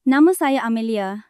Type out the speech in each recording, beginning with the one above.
Nama saya Amelia,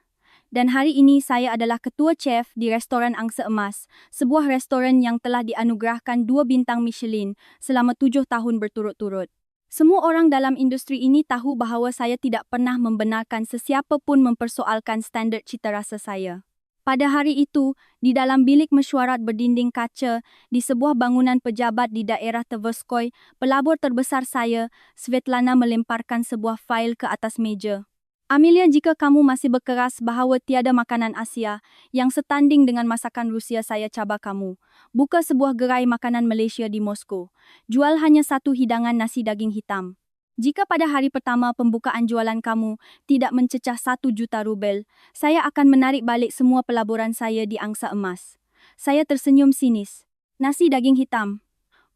dan hari ini saya adalah ketua chef di restoran Angsa Emas, sebuah restoran yang telah dianugerahkan 2 bintang Michelin selama 7 tahun berturut-turut. Semua orang dalam industri ini tahu bahawa saya tidak pernah membenarkan sesiapa pun mempersoalkan standard cita rasa saya. Pada hari itu, di dalam bilik mesyuarat berdinding kaca di sebuah bangunan pejabat di daerah Tverskoy, pelabur terbesar saya, Svetlana melemparkan sebuah fail ke atas meja. Amelia, jika kamu masih berkeras bahawa tiada makanan Asia yang setanding dengan masakan Rusia, saya cabar kamu. Buka sebuah gerai makanan Malaysia di Moskow. Jual hanya satu hidangan nasi daging hitam. Jika pada hari pertama pembukaan jualan kamu tidak mencecah 1 juta rubel, saya akan menarik balik semua pelaburan saya di Angsa Emas. Saya tersenyum sinis. Nasi daging hitam.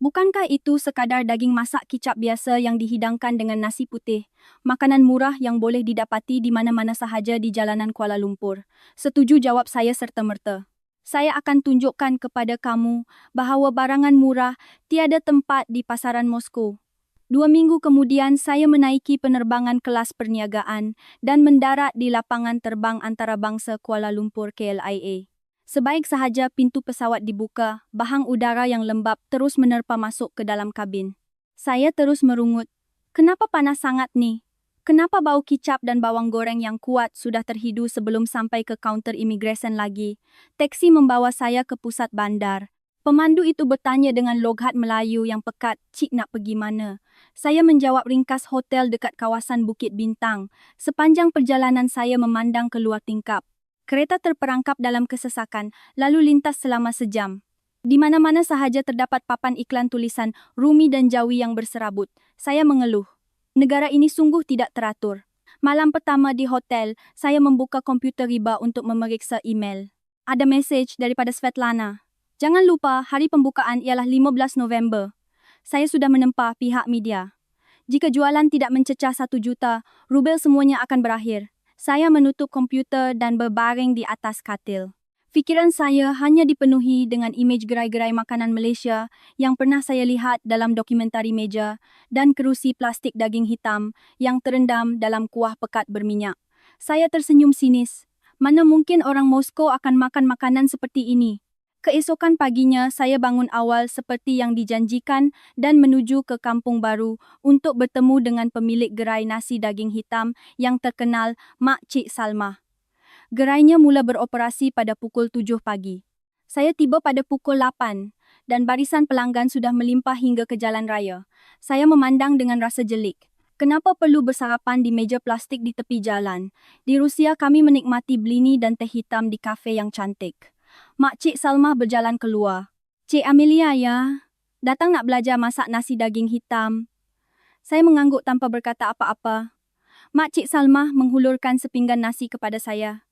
Bukankah itu sekadar daging masak kicap biasa yang dihidangkan dengan nasi putih? Makanan murah yang boleh didapati di mana-mana sahaja di jalanan Kuala Lumpur. Setuju, jawab saya serta-merta. Saya akan tunjukkan kepada kamu bahawa barangan murah tiada tempat di pasaran Moskow. 2 minggu kemudian, saya menaiki penerbangan kelas perniagaan dan mendarat di lapangan terbang antarabangsa Kuala Lumpur KLIA. Sebaik sahaja pintu pesawat dibuka, bahang udara yang lembap terus menerpa masuk ke dalam kabin. Saya terus merungut. Kenapa panas sangat ni? Kenapa bau kicap dan bawang goreng yang kuat sudah terhidu sebelum sampai ke kaunter imigresen lagi? Teksi membawa saya ke pusat bandar. Pemandu itu bertanya dengan logat Melayu yang pekat, "Cik nak pergi mana?" Saya menjawab ringkas, "Hotel dekat kawasan Bukit Bintang." Sepanjang perjalanan saya memandang keluar tingkap. Kereta terperangkap dalam kesesakan, lalu lintas selama sejam. Di mana-mana sahaja terdapat papan iklan tulisan Rumi dan Jawi yang berserabut. Saya mengeluh. Negara ini sungguh tidak teratur. Malam pertama di hotel, saya membuka komputer riba untuk memeriksa email. Ada mesej daripada Svetlana. "Jangan lupa, hari pembukaan ialah 15 November. Saya sudah menempa pihak media. Jika jualan tidak mencecah 1 juta, rubel semuanya akan berakhir." Saya menutup komputer dan berbaring di atas katil. Fikiran saya hanya dipenuhi dengan imej gerai-gerai makanan Malaysia yang pernah saya lihat dalam dokumentari meja dan kerusi plastik daging hitam yang terendam dalam kuah pekat berminyak. Saya tersenyum sinis. Mana mungkin orang Moskow akan makan makanan seperti ini? Keesokan paginya, saya bangun awal seperti yang dijanjikan dan menuju ke Kampung Baru untuk bertemu dengan pemilik gerai nasi daging hitam yang terkenal, Mak Cik Salma. Gerainya mula beroperasi pada pukul 7 pagi. Saya tiba pada pukul 8 dan barisan pelanggan sudah melimpah hingga ke jalan raya. Saya memandang dengan rasa jelik. Kenapa perlu bersarapan di meja plastik di tepi jalan? Di Rusia kami menikmati blini dan teh hitam di kafe yang cantik. Mak Cik Salma berjalan keluar. "Cik Amelia ya, datang nak belajar masak nasi daging hitam." Saya mengangguk tanpa berkata apa-apa. Mak Cik Salma menghulurkan sepinggan nasi kepada saya.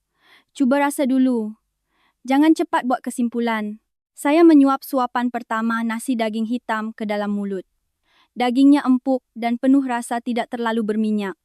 "Cuba rasa dulu. Jangan cepat buat kesimpulan." Saya menyuap suapan pertama nasi daging hitam ke dalam mulut. Dagingnya empuk dan penuh rasa, tidak terlalu berminyak.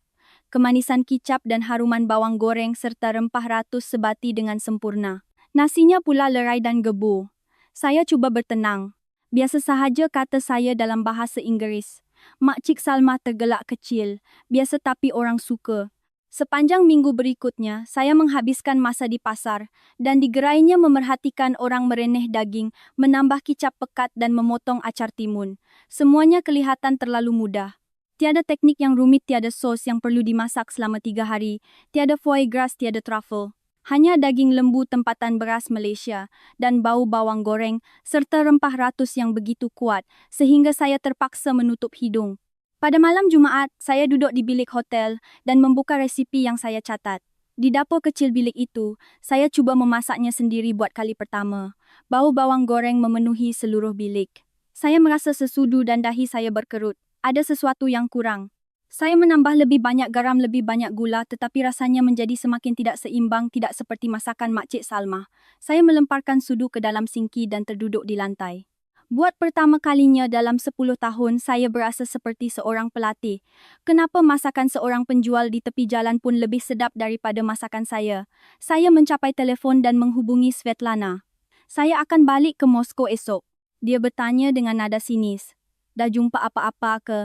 Kemanisan kicap dan haruman bawang goreng serta rempah ratus sebati dengan sempurna. Nasinya pula lerai dan gebu. Saya cuba bertenang. "Biasa sahaja," kata saya dalam bahasa Inggeris. Mak Cik Salma tergelak kecil. "Biasa tapi orang suka." Sepanjang minggu berikutnya, saya menghabiskan masa di pasar dan di gerainya memerhatikan orang mereneh daging, menambah kicap pekat dan memotong acar timun. Semuanya kelihatan terlalu mudah. Tiada teknik yang rumit, tiada sos yang perlu dimasak selama 3 hari, tiada foie gras, tiada truffle. Hanya daging lembu tempatan beras Malaysia dan bau bawang goreng serta rempah ratus yang begitu kuat sehingga saya terpaksa menutup hidung. Pada malam Jumaat, saya duduk di bilik hotel dan membuka resipi yang saya catat. Di dapur kecil bilik itu, saya cuba memasaknya sendiri buat kali pertama. Bau bawang goreng memenuhi seluruh bilik. Saya merasa sesudu dan dahi saya berkerut. Ada sesuatu yang kurang. Saya menambah lebih banyak garam, lebih banyak gula, tetapi rasanya menjadi semakin tidak seimbang, tidak seperti masakan Mak Cik Salma. Saya melemparkan sudu ke dalam sinki dan terduduk di lantai. Buat pertama kalinya dalam 10 tahun, saya berasa seperti seorang pelatih. Kenapa masakan seorang penjual di tepi jalan pun lebih sedap daripada masakan saya? Saya mencapai telefon dan menghubungi Svetlana. "Saya akan balik ke Moskow esok." Dia bertanya dengan nada sinis. "Dah jumpa apa-apa ke?"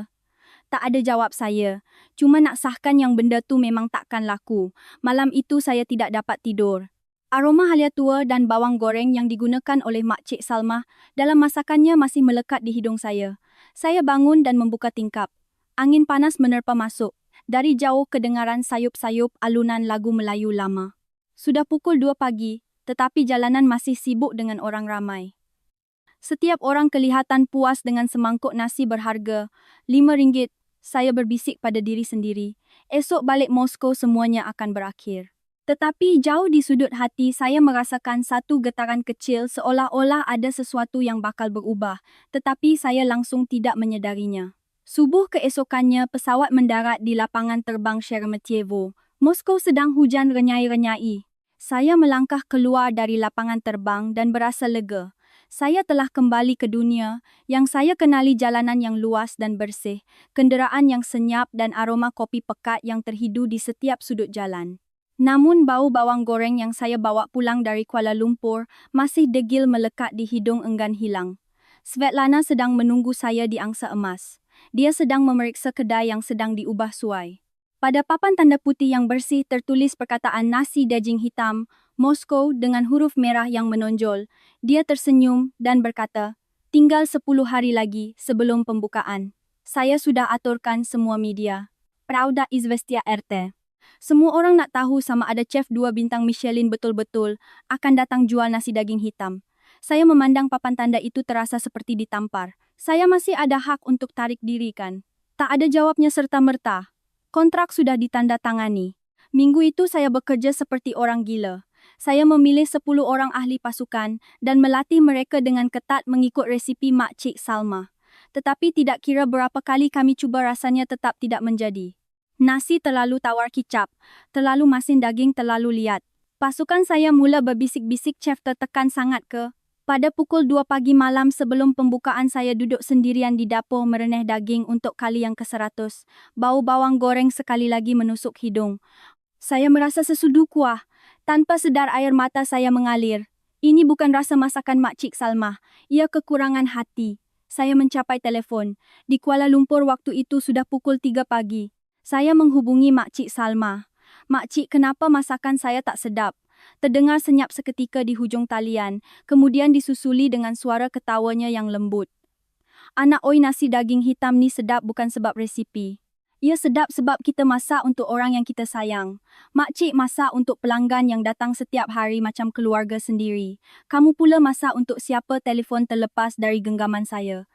Tak ada jawab saya. Cuma nak sahkan yang benda tu memang takkan laku. Malam itu saya tidak dapat tidur. Aroma halia tua dan bawang goreng yang digunakan oleh Mak Cik Salmah dalam masakannya masih melekat di hidung saya. Saya bangun dan membuka tingkap. Angin panas menerpa masuk. Dari jauh kedengaran sayup-sayup alunan lagu Melayu lama. Sudah pukul 2 pagi, tetapi jalanan masih sibuk dengan orang ramai. Setiap orang kelihatan puas dengan semangkuk nasi berharga RM5. Saya berbisik pada diri sendiri. Esok balik Moskow semuanya akan berakhir. Tetapi jauh di sudut hati saya merasakan satu getaran kecil seolah-olah ada sesuatu yang bakal berubah, tetapi saya langsung tidak menyedarinya. Subuh keesokannya pesawat mendarat di lapangan terbang Sheremetyevo. Moskow sedang hujan renyai-renyai. Saya melangkah keluar dari lapangan terbang dan berasa lega. Saya telah kembali ke dunia yang saya kenali, jalanan yang luas dan bersih, kenderaan yang senyap dan aroma kopi pekat yang terhidu di setiap sudut jalan. Namun bau bawang goreng yang saya bawa pulang dari Kuala Lumpur masih degil melekat di hidung enggan hilang. Svetlana sedang menunggu saya di Angsa Emas. Dia sedang memeriksa kedai yang sedang diubah suai. Pada papan tanda putih yang bersih tertulis perkataan nasi daging hitam, Moskow dengan huruf merah yang menonjol. Dia tersenyum dan berkata, tinggal 10 hari lagi sebelum pembukaan. Saya sudah aturkan semua media. Pravda Izvestia RT. Semua orang nak tahu sama ada chef 2 bintang Michelin betul-betul akan datang jual nasi daging hitam. Saya memandang papan tanda itu terasa seperti ditampar. Saya masih ada hak untuk tarik diri kan? Tak ada jawabnya serta-merta. Kontrak sudah ditandatangani. Minggu itu saya bekerja seperti orang gila. Saya memilih 10 orang ahli pasukan dan melatih mereka dengan ketat mengikut resipi Mak Cik Salmah. Tetapi tidak kira berapa kali kami cuba, rasanya tetap tidak menjadi. Nasi terlalu tawar kicap, terlalu masin, daging terlalu liat. Pasukan saya mula berbisik-bisik, chef tertekan sangat ke? Pada pukul 2 pagi malam sebelum pembukaan saya duduk sendirian di dapur mereneh daging untuk kali yang ke-100. Bau bawang goreng sekali lagi menusuk hidung. Saya merasa sesudu kuah. Tanpa sedar air mata saya mengalir. Ini bukan rasa masakan Mak Cik Salmah. Ia kekurangan hati. Saya mencapai telefon. Di Kuala Lumpur waktu itu sudah pukul 3 pagi. Saya menghubungi Mak Cik Salmah. Mak Cik, kenapa masakan saya tak sedap? Terdengar senyap seketika di hujung talian, kemudian disusuli dengan suara ketawanya yang lembut. Anak oi, nasi daging hitam ni sedap bukan sebab resipi. Ia sedap sebab kita masak untuk orang yang kita sayang. Mak Cik masak untuk pelanggan yang datang setiap hari macam keluarga sendiri. Kamu pula masak untuk siapa telefon terlepas dari genggaman saya.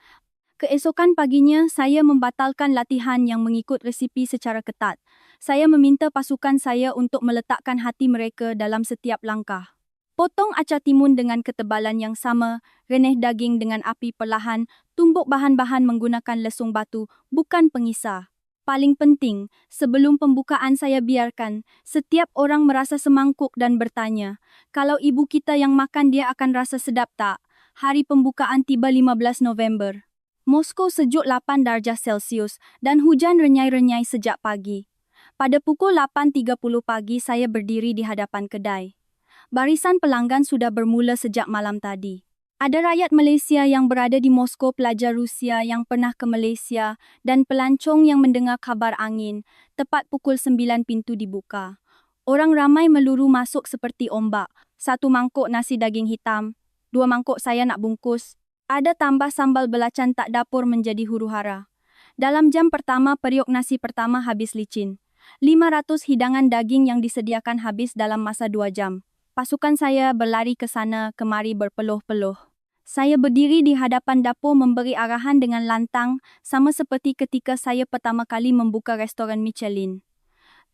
Keesokan paginya, saya membatalkan latihan yang mengikut resipi secara ketat. Saya meminta pasukan saya untuk meletakkan hati mereka dalam setiap langkah. Potong acar timun dengan ketebalan yang sama, reneh daging dengan api perlahan, tumbuk bahan-bahan menggunakan lesung batu, bukan pengisar. Paling penting, sebelum pembukaan saya biarkan setiap orang merasa semangkuk dan bertanya, kalau ibu kita yang makan dia akan rasa sedap tak? Hari pembukaan tiba 15 November. Moskow sejuk 8 darjah Celsius dan hujan renyai-renyai sejak pagi. Pada pukul 8.30 pagi saya berdiri di hadapan kedai. Barisan pelanggan sudah bermula sejak malam tadi. Ada rakyat Malaysia yang berada di Moskow, pelajar Rusia yang pernah ke Malaysia, dan pelancong yang mendengar kabar angin. Tepat pukul 9 pintu dibuka. Orang ramai meluru masuk seperti ombak. 1 mangkuk nasi daging hitam, 2 mangkuk saya nak bungkus. Ada tambah sambal belacan, tak dapur menjadi huru-hara. Dalam jam pertama periuk nasi pertama habis licin. 500 hidangan daging yang disediakan habis dalam masa 2 jam. Pasukan saya berlari ke sana kemari berpeluh-peluh. Saya berdiri di hadapan dapur memberi arahan dengan lantang, sama seperti ketika saya pertama kali membuka restoran Michelin.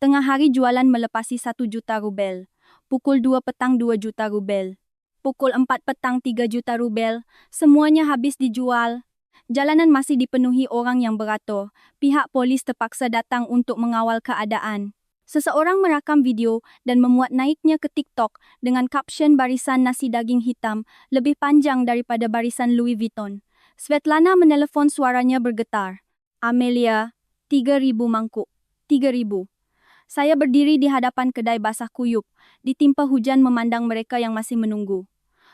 Tengah hari jualan melepasi 1 juta rubel. Pukul 2 petang 2 juta rubel. Pukul 4 petang 3 juta rubel. Semuanya habis dijual. Jalanan masih dipenuhi orang yang beratur. Pihak polis terpaksa datang untuk mengawal keadaan. Seseorang merakam video dan memuat naiknya ke TikTok dengan kapsion barisan nasi daging hitam lebih panjang daripada barisan Louis Vuitton. Svetlana menelefon, suaranya bergetar. Amelia, 3.000 mangkuk. 3.000. Saya berdiri di hadapan kedai basah kuyup, ditimpa hujan memandang mereka yang masih menunggu.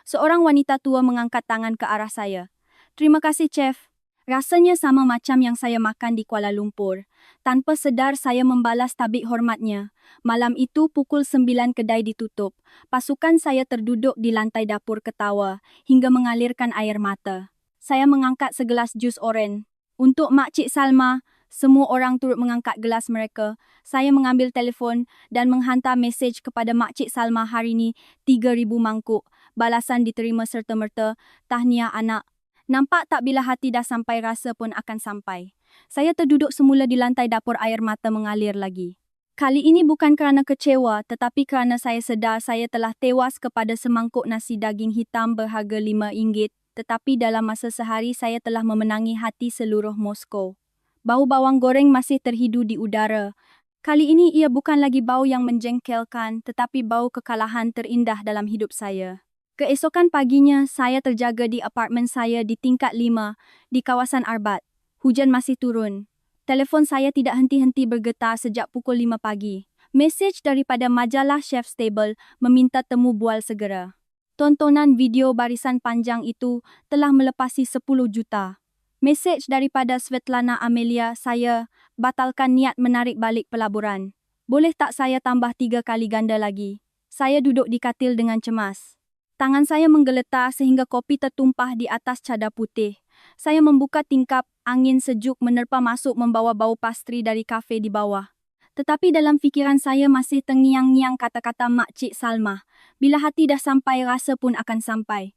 Seorang wanita tua mengangkat tangan ke arah saya. Terima kasih, Chef. Rasanya sama macam yang saya makan di Kuala Lumpur. Tanpa sedar saya membalas tabik hormatnya. Malam itu pukul 9 kedai ditutup. Pasukan saya terduduk di lantai dapur ketawa hingga mengalirkan air mata. Saya mengangkat segelas jus oren. Untuk Makcik Salma, semua orang turut mengangkat gelas mereka. Saya mengambil telefon dan menghantar mesej kepada Makcik Salma hari ini 3,000 mangkuk. Balasan diterima serta-merta. Tahniah anak. Nampak tak bila hati dah sampai rasa pun akan sampai. Saya terduduk semula di lantai dapur air mata mengalir lagi. Kali ini bukan kerana kecewa tetapi kerana saya sedar saya telah tewas kepada semangkuk nasi daging hitam berharga RM5. Tetapi dalam masa sehari saya telah memenangi hati seluruh Moskow. Bau bawang goreng masih terhidu di udara. Kali ini ia bukan lagi bau yang menjengkelkan tetapi bau kekalahan terindah dalam hidup saya. Keesokan paginya, saya terjaga di apartmen saya di tingkat 5 di kawasan Arbat. Hujan masih turun. Telefon saya tidak henti-henti bergetar sejak pukul 5 pagi. Mesej daripada majalah Chef's Table meminta temu bual segera. Tontonan video barisan panjang itu telah melepasi 10 juta. Mesej daripada Svetlana Amelia, saya batalkan niat menarik balik pelaburan. Boleh tak saya tambah 3 kali ganda lagi? Saya duduk di katil dengan cemas. Tangan saya menggeletar sehingga kopi tertumpah di atas cadar putih. Saya membuka tingkap, angin sejuk menerpa masuk membawa bau pastri dari kafe di bawah. Tetapi dalam fikiran saya masih terngiang-ngiang kata-kata Makcik Salma. Bila hati dah sampai, rasa pun akan sampai.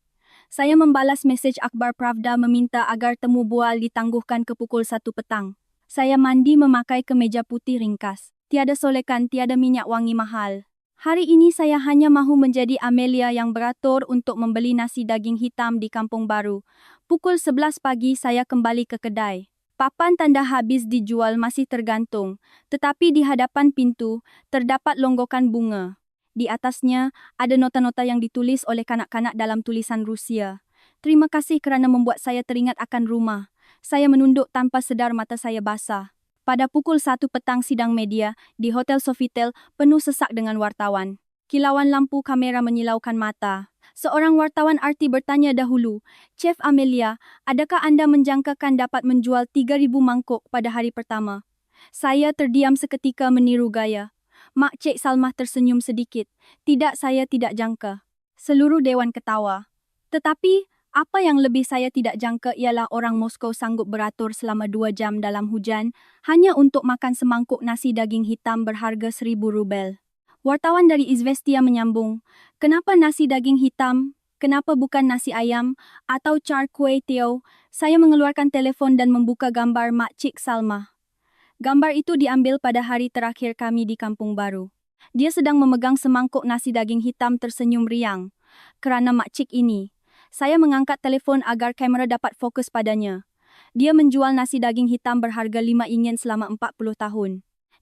Saya membalas mesej Akhbar Pravda meminta agar temu bual ditangguhkan ke pukul 1 petang. Saya mandi memakai kemeja putih ringkas. Tiada solekan, tiada minyak wangi mahal. Hari ini saya hanya mahu menjadi Amelia yang beratur untuk membeli nasi daging hitam di Kampung Baru. Pukul 11 pagi saya kembali ke kedai. Papan tanda habis dijual masih tergantung, tetapi di hadapan pintu terdapat longgokan bunga. Di atasnya ada nota-nota yang ditulis oleh kanak-kanak dalam tulisan Rusia. Terima kasih kerana membuat saya teringat akan rumah. Saya menunduk tanpa sedar mata saya basah. Pada pukul 1 petang sidang media di Hotel Sofitel penuh sesak dengan wartawan. Kilauan lampu kamera menyilaukan mata. Seorang wartawan RT bertanya dahulu, Chef Amelia, adakah anda menjangkakan dapat menjual 3,000 mangkuk pada hari pertama? Saya terdiam seketika meniru gaya. Makcik Salma tersenyum sedikit. Tidak, saya tidak jangka. Seluruh dewan ketawa. Tetapi, apa yang lebih saya tidak jangka ialah orang Moskow sanggup beratur selama 2 jam dalam hujan hanya untuk makan semangkuk nasi daging hitam berharga 1,000 rubel. Wartawan dari Izvestia menyambung, kenapa nasi daging hitam? Kenapa bukan nasi ayam atau char kway teow? Saya mengeluarkan telefon dan membuka gambar Makcik Salma. Gambar itu diambil pada hari terakhir kami di Kampung Baru. Dia sedang memegang semangkuk nasi daging hitam tersenyum riang. Kerana makcik ini, saya mengangkat telefon agar kamera dapat fokus padanya. Dia menjual nasi daging hitam berharga RM5 selama 40 tahun.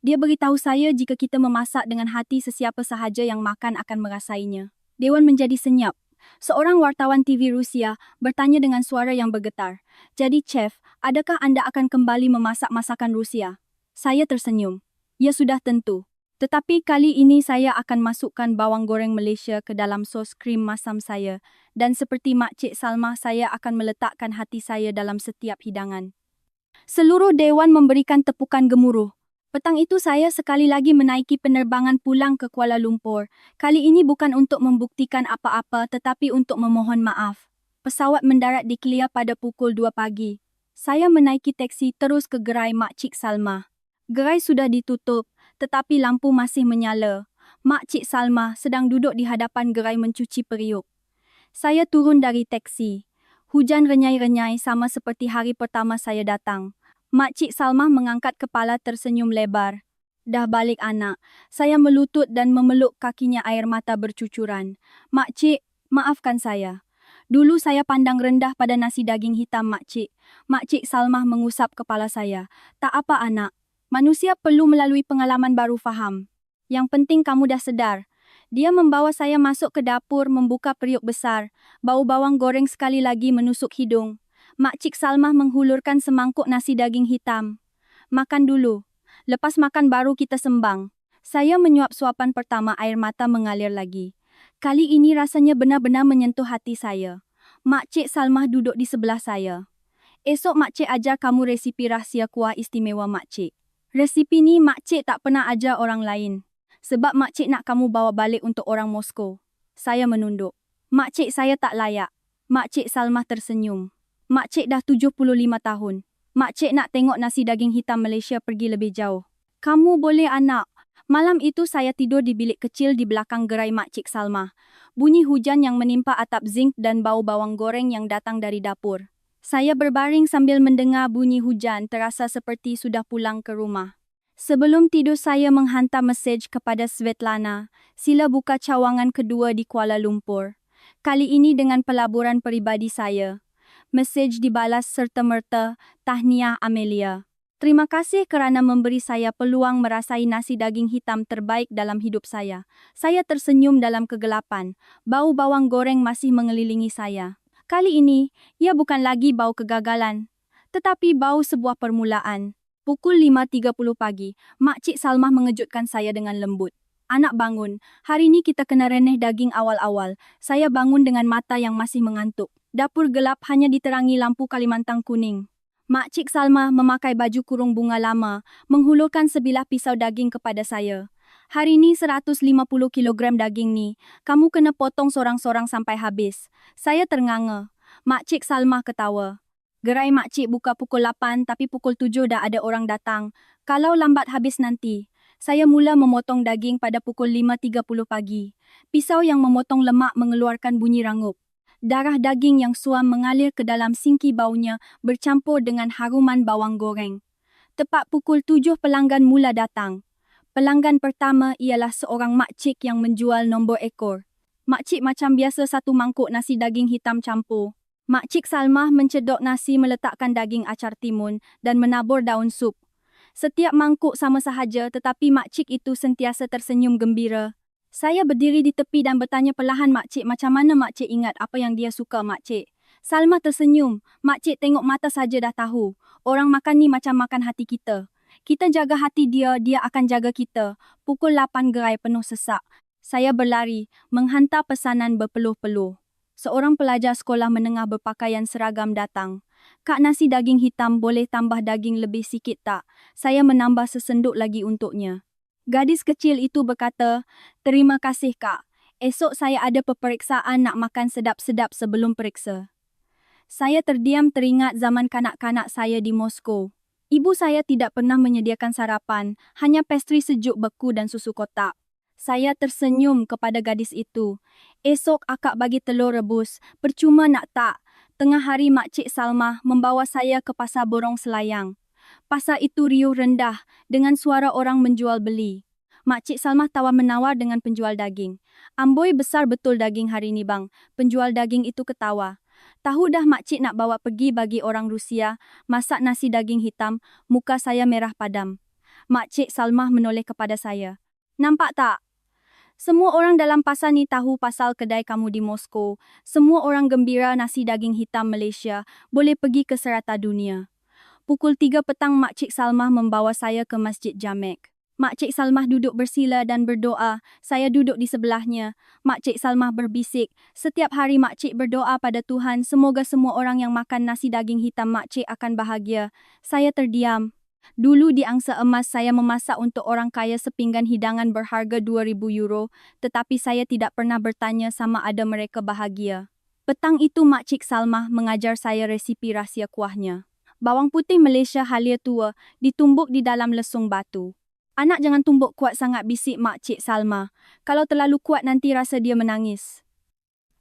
Dia beritahu saya jika kita memasak dengan hati sesiapa sahaja yang makan akan merasainya. Dewan menjadi senyap. Seorang wartawan TV Rusia bertanya dengan suara yang bergetar. Jadi chef, adakah anda akan kembali memasak masakan Rusia? Saya tersenyum. Ya sudah tentu. Tetapi kali ini saya akan masukkan bawang goreng Malaysia ke dalam sos krim masam saya. Dan seperti Makcik Salma, saya akan meletakkan hati saya dalam setiap hidangan. Seluruh dewan memberikan tepukan gemuruh. Petang itu saya sekali lagi menaiki penerbangan pulang ke Kuala Lumpur. Kali ini bukan untuk membuktikan apa-apa tetapi untuk memohon maaf. Pesawat mendarat di Kelia pada pukul 2 pagi. Saya menaiki teksi terus ke gerai Makcik Salma. Gerai sudah ditutup, tetapi lampu masih menyala. Makcik Salma sedang duduk di hadapan gerai mencuci periuk. Saya turun dari teksi. Hujan renyai-renyai sama seperti hari pertama saya datang. Makcik Salma mengangkat kepala tersenyum lebar. Dah balik anak. Saya melutut dan memeluk kakinya air mata bercucuran. Makcik, maafkan saya. Dulu saya pandang rendah pada nasi daging hitam makcik. Makcik Salma mengusap kepala saya. Tak apa anak. Manusia perlu melalui pengalaman baru faham. Yang penting kamu dah sedar. Dia membawa saya masuk ke dapur membuka periuk besar. Bau bawang goreng sekali lagi menusuk hidung. Makcik Salma menghulurkan semangkuk nasi daging hitam. Makan dulu. Lepas makan baru kita sembang. Saya menyuap suapan pertama, air mata mengalir lagi. Kali ini rasanya benar-benar menyentuh hati saya. Makcik Salma duduk di sebelah saya. Esok makcik ajar kamu resipi rahsia kuah istimewa makcik. Resipi ni makcik tak pernah ajar orang lain. Sebab makcik nak kamu bawa balik untuk orang Moskow. Saya menunduk. Makcik, saya tak layak. Makcik Salmah tersenyum. Makcik dah 75 tahun. Makcik nak tengok nasi daging hitam Malaysia pergi lebih jauh. Kamu boleh anak. Malam itu saya tidur di bilik kecil di belakang gerai Makcik Salmah. Bunyi hujan yang menimpa atap zinc dan bau bawang goreng yang datang dari dapur. Saya berbaring sambil mendengar bunyi hujan, terasa seperti sudah pulang ke rumah. Sebelum tidur saya menghantar mesej kepada Svetlana, sila buka cawangan kedua di Kuala Lumpur. Kali ini dengan pelaburan peribadi saya. Mesej dibalas serta-merta, tahniah Amelia. Terima kasih kerana memberi saya peluang merasai nasi daging hitam terbaik dalam hidup saya. Saya tersenyum dalam kegelapan. Bau bawang goreng masih mengelilingi saya. Kali ini, ia bukan lagi bau kegagalan, tetapi bau sebuah permulaan. Pukul 5.30 pagi, Makcik Salmah mengejutkan saya dengan lembut. Anak bangun, hari ini kita kena reneh daging awal-awal. Saya bangun dengan mata yang masih mengantuk. Dapur gelap hanya diterangi lampu Kalimantan kuning. Makcik Salmah memakai baju kurung bunga lama, menghulurkan sebilah pisau daging kepada saya. Hari ni 150 kilogram daging ni, kamu kena potong sorang-sorang sampai habis. Saya ternganga. Makcik Salmah ketawa. Gerai makcik buka pukul 8 tapi pukul 7 dah ada orang datang. Kalau lambat habis nanti. Saya mula memotong daging pada pukul 5.30 pagi. Pisau yang memotong lemak mengeluarkan bunyi rangup. Darah daging yang suam mengalir ke dalam singki baunya bercampur dengan haruman bawang goreng. Tepat pukul 7 pelanggan mula datang. Pelanggan pertama ialah seorang makcik yang menjual nombor ekor. Makcik macam biasa satu mangkuk nasi daging hitam campur. Makcik Salmah mencedok nasi, meletakkan daging acar timun dan menabur daun sup. Setiap mangkuk sama sahaja tetapi makcik itu sentiasa tersenyum gembira. Saya berdiri di tepi dan bertanya perlahan makcik macam mana makcik ingat apa yang dia suka makcik. Salmah tersenyum. Makcik tengok mata saja dah tahu. Orang makan ni macam makan hati kita. Kita jaga hati dia, dia akan jaga kita. Pukul 8 gerai penuh sesak. Saya berlari, menghantar pesanan berpeluh-peluh. Seorang pelajar sekolah menengah berpakaian seragam datang. Kak, nasi daging hitam boleh tambah daging lebih sikit tak? Saya menambah sesenduk lagi untuknya. Gadis kecil itu berkata, terima kasih kak. Esok saya ada peperiksaan nak makan sedap-sedap sebelum periksa. Saya terdiam teringat zaman kanak-kanak saya di Moskow. Ibu saya tidak pernah menyediakan sarapan, hanya pastri sejuk beku dan susu kotak. Saya tersenyum kepada gadis itu. Esok akak bagi telur rebus, percuma nak tak? Tengah hari Makcik Salmah membawa saya ke pasar Borong Selayang. Pasar itu riuh rendah dengan suara orang menjual beli. Makcik Salmah tawar-menawar dengan penjual daging. Amboi besar betul daging hari ni bang, penjual daging itu ketawa. Tahu dah makcik nak bawa pergi bagi orang Rusia, masak nasi daging hitam, muka saya merah padam. Makcik Salmah menoleh kepada saya. Nampak tak? Semua orang dalam pasar ni tahu pasal kedai kamu di Moskow. Semua orang gembira nasi daging hitam Malaysia boleh pergi ke serata dunia. Pukul 3 petang Makcik Salmah membawa saya ke Masjid Jamek. Makcik Salmah duduk bersila dan berdoa. Saya duduk di sebelahnya. Makcik Salmah berbisik. Setiap hari makcik berdoa pada Tuhan, semoga semua orang yang makan nasi daging hitam makcik akan bahagia. Saya terdiam. Dulu di Angsa Emas saya memasak untuk orang kaya sepinggan hidangan berharga 2,000 euro, tetapi saya tidak pernah bertanya sama ada mereka bahagia. Petang itu Makcik Salmah mengajar saya resipi rahsia kuahnya. Bawang putih Malaysia halia tua ditumbuk di dalam lesung batu. Anak jangan tumbuk kuat sangat, bisik Makcik Salmah. Kalau terlalu kuat nanti rasa dia menangis.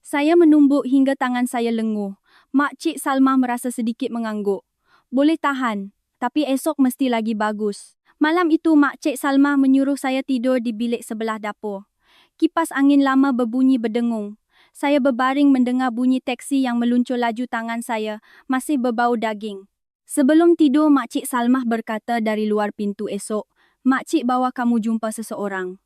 Saya menumbuk hingga tangan saya lenguh. Makcik Salmah merasa sedikit mengangguk. Boleh tahan, tapi esok mesti lagi bagus. Malam itu Makcik Salmah menyuruh saya tidur di bilik sebelah dapur. Kipas angin lama berbunyi berdengung. Saya berbaring mendengar bunyi teksi yang meluncur laju, tangan saya masih berbau daging. Sebelum tidur Makcik Salmah berkata dari luar pintu, esok Makcik bawa kamu jumpa seseorang.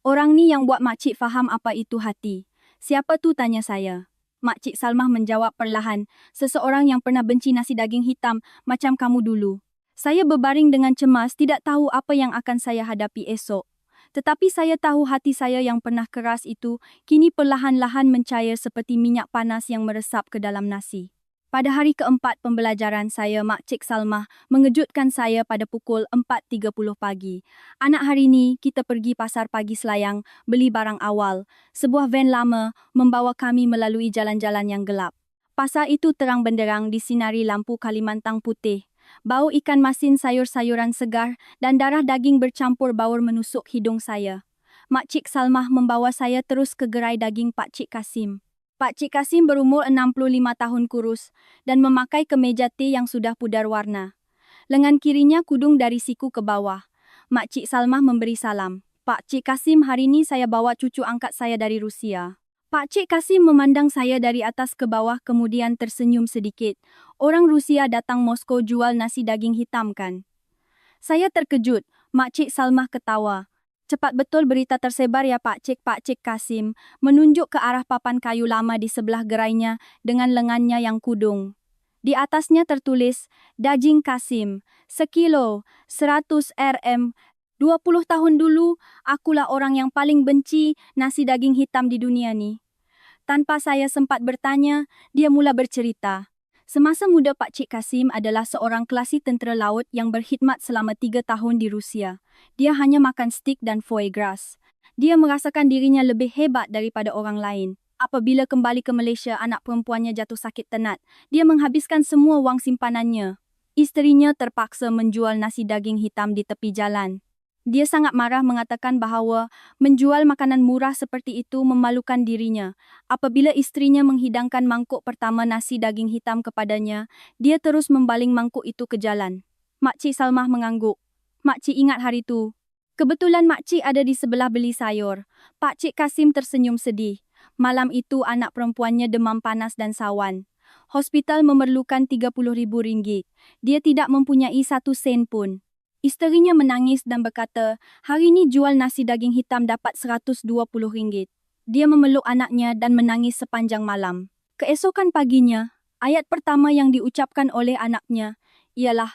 Orang ni yang buat Makcik faham apa itu hati. Siapa tu, tanya saya. Makcik Salmah menjawab perlahan, seseorang yang pernah benci nasi daging hitam macam kamu dulu. Saya berbaring dengan cemas, tidak tahu apa yang akan saya hadapi esok. Tetapi saya tahu hati saya yang pernah keras itu kini perlahan-lahan mencair seperti minyak panas yang meresap ke dalam nasi. Pada hari keempat pembelajaran saya, Makcik Salmah mengejutkan saya pada pukul 4.30 pagi. Anak, hari ini kita pergi pasar pagi Selayang, beli barang awal. Sebuah van lama membawa kami melalui jalan-jalan yang gelap. Pasar itu terang benderang disinari lampu Kalimantan putih. Bau ikan masin, sayur-sayuran segar dan darah daging bercampur baur menusuk hidung saya. Makcik Salmah membawa saya terus ke gerai daging Pakcik Kasim. Pakcik Kasim berumur 65 tahun, kurus dan memakai kemeja T yang sudah pudar warna. Lengan kirinya kudung dari siku ke bawah. Makcik Salmah memberi salam. Pakcik Kasim, hari ini saya bawa cucu angkat saya dari Rusia. Pakcik Kasim memandang saya dari atas ke bawah kemudian tersenyum sedikit. Orang Rusia datang Moskow jual nasi daging hitam kan? Saya terkejut. Makcik Salmah ketawa. Cepat betul berita tersebar ya Pakcik. Pakcik Kasim menunjuk ke arah papan kayu lama di sebelah gerainya dengan lengannya yang kudung. Di atasnya tertulis, daging Kasim, sekilo, 100 rm. 20 tahun dulu, akulah orang yang paling benci nasi daging hitam di dunia nih. Tanpa saya sempat bertanya, dia mula bercerita. Semasa muda Pakcik Kasim adalah seorang klasi tentera laut yang berkhidmat selama 3 tahun di Rusia. Dia hanya makan steak dan foie gras. Dia merasakan dirinya lebih hebat daripada orang lain. Apabila kembali ke Malaysia, anak perempuannya jatuh sakit tenat. Dia menghabiskan semua wang simpanannya. Isterinya terpaksa menjual nasi daging hitam di tepi jalan. Dia sangat marah, mengatakan bahawa menjual makanan murah seperti itu memalukan dirinya. Apabila isterinya menghidangkan mangkuk pertama nasi daging hitam kepadanya, dia terus membaling mangkuk itu ke jalan. Makcik Salmah mengangguk. Makcik ingat hari itu. Kebetulan makcik ada di sebelah beli sayur. Pakcik Kasim tersenyum sedih. Malam itu anak perempuannya demam panas dan sawan. Hospital memerlukan RM30,000. Dia tidak mempunyai 1 sen pun. Isterinya menangis dan berkata, hari ini jual nasi daging hitam dapat RM120. Dia memeluk anaknya dan menangis sepanjang malam. Keesokan paginya, ayat pertama yang diucapkan oleh anaknya ialah,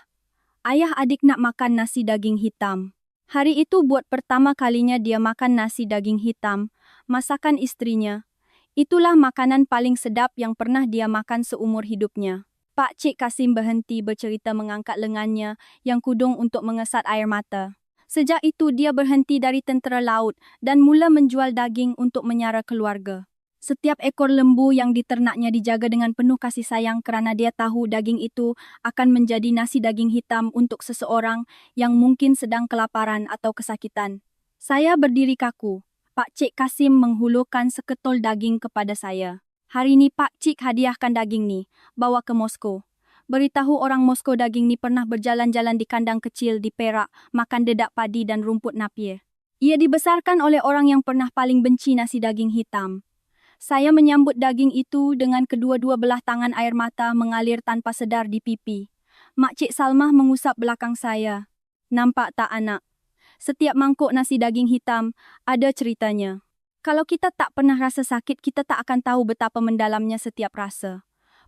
ayah, adik nak makan nasi daging hitam. Hari itu buat pertama kalinya dia makan nasi daging hitam, masakan isterinya. Itulah makanan paling sedap yang pernah dia makan seumur hidupnya. Pakcik Kasim berhenti bercerita mengangkat lengannya yang kudung untuk mengesat air mata. Sejak itu dia berhenti dari tentera laut dan mula menjual daging untuk menyara keluarga. Setiap ekor lembu yang diternaknya dijaga dengan penuh kasih sayang kerana dia tahu daging itu akan menjadi nasi daging hitam untuk seseorang yang mungkin sedang kelaparan atau kesakitan. Saya berdiri kaku. Pakcik Kasim menghulurkan seketol daging kepada saya. Hari ni Pakcik hadiahkan daging ni, bawa ke Moskow. Beritahu orang Moskow daging ni pernah berjalan-jalan di kandang kecil di Perak, makan dedak padi dan rumput napier. Ia dibesarkan oleh orang yang pernah paling benci nasi daging hitam. Saya menyambut daging itu dengan kedua-dua belah tangan, air mata mengalir tanpa sedar di pipi. Makcik Salmah mengusap belakang saya. Nampak tak anak? Setiap mangkuk nasi daging hitam ada ceritanya. Kalau kita tak pernah rasa sakit, kita tak akan tahu betapa mendalamnya setiap rasa.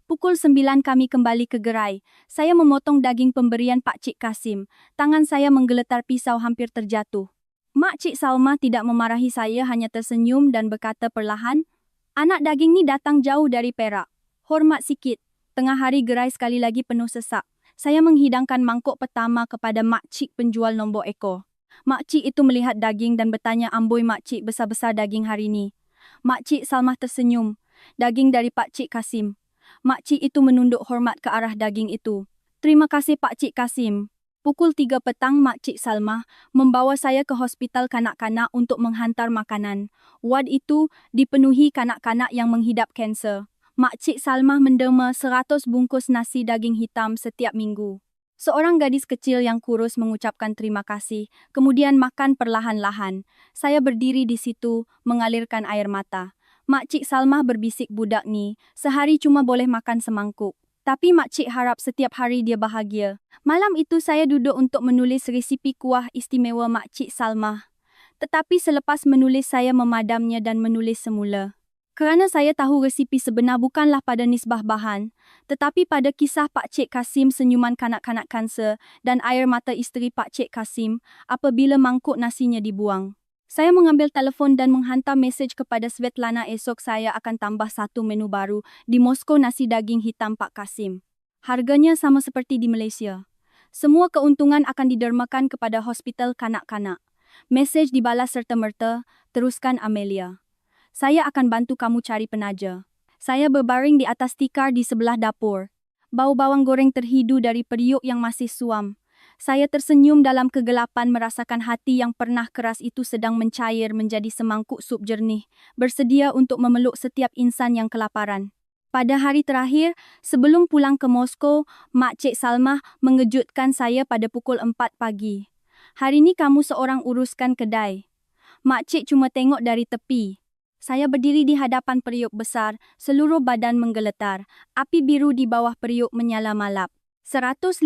Pukul 9 kami kembali ke gerai. Saya memotong daging pemberian Pakcik Kasim. Tangan saya menggeletar pisau hampir terjatuh. Makcik Salmah tidak memarahi saya, hanya tersenyum dan berkata perlahan, anak, daging ni datang jauh dari Perak. Hormat sikit. Tengah hari gerai sekali lagi penuh sesak. Saya menghidangkan mangkuk pertama kepada makcik penjual nombor ekor. Makcik itu melihat daging dan bertanya, amboi makcik, besar-besar daging hari ni. Makcik Salmah tersenyum. Daging dari Pakcik Kasim. Makcik itu menunduk hormat ke arah daging itu. Terima kasih Pakcik Kasim. Pukul 3 petang, Makcik Salmah membawa saya ke hospital kanak-kanak untuk menghantar makanan. Ward itu dipenuhi kanak-kanak yang menghidap kanser. Makcik Salmah menderma 100 bungkus nasi daging hitam setiap minggu. Seorang gadis kecil yang kurus mengucapkan terima kasih, kemudian makan perlahan-lahan. Saya berdiri di situ, mengalirkan air mata. Makcik Salmah berbisik, budak ni, sehari cuma boleh makan semangkuk. Tapi makcik harap setiap hari dia bahagia. Malam itu saya duduk untuk menulis resipi kuah istimewa Makcik Salmah. Tetapi selepas menulis saya memadamnya dan menulis semula. Kerana saya tahu resipi sebenar bukanlah pada nisbah bahan, tetapi pada kisah Pakcik Kasim, senyuman kanak-kanak kanser dan air mata isteri Pakcik Kasim apabila mangkuk nasinya dibuang. Saya mengambil telefon dan menghantar mesej kepada Svetlana esok saya akan tambah satu menu baru di Moskow nasi daging hitam Pak Kasim. Harganya sama seperti di Malaysia. Semua keuntungan akan didermakan kepada hospital kanak-kanak. Mesej dibalas serta-merta, teruskan Amelia. Saya akan bantu kamu cari penaja. Saya berbaring di atas tikar di sebelah dapur. Bau bawang goreng terhidu dari periuk yang masih suam. Saya tersenyum dalam kegelapan merasakan hati yang pernah keras itu sedang mencair menjadi semangkuk sup jernih, bersedia untuk memeluk setiap insan yang kelaparan. Pada hari terakhir, sebelum pulang ke Moskow, Mak Cik Salmah mengejutkan saya pada pukul 4 pagi. Hari ini kamu seorang uruskan kedai. Mak Cik cuma tengok dari tepi. Saya berdiri di hadapan periuk besar, seluruh badan menggeletar. Api biru di bawah periuk menyala malap. 150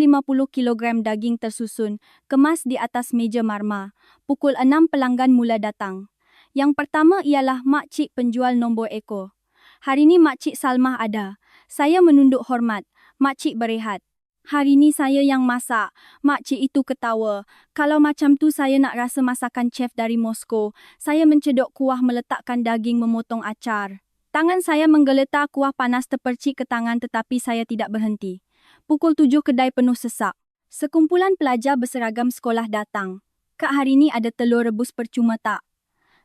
kilogram daging tersusun, kemas di atas meja marmar. Pukul 6 pelanggan mula datang. Yang pertama ialah Mak Cik penjual nombor ekor. Hari ini Mak Cik Salmah ada. Saya menunduk hormat. Mak Cik berehat. Hari ini saya yang masak. Mak Cik itu ketawa. Kalau macam tu saya nak rasa masakan chef dari Moskow. Saya mencedok kuah meletakkan daging memotong acar. Tangan saya menggeletar kuah panas terpercik ke tangan tetapi saya tidak berhenti. Pukul 7 kedai penuh sesak. Sekumpulan pelajar berseragam sekolah datang. Kak hari ini ada telur rebus percuma tak?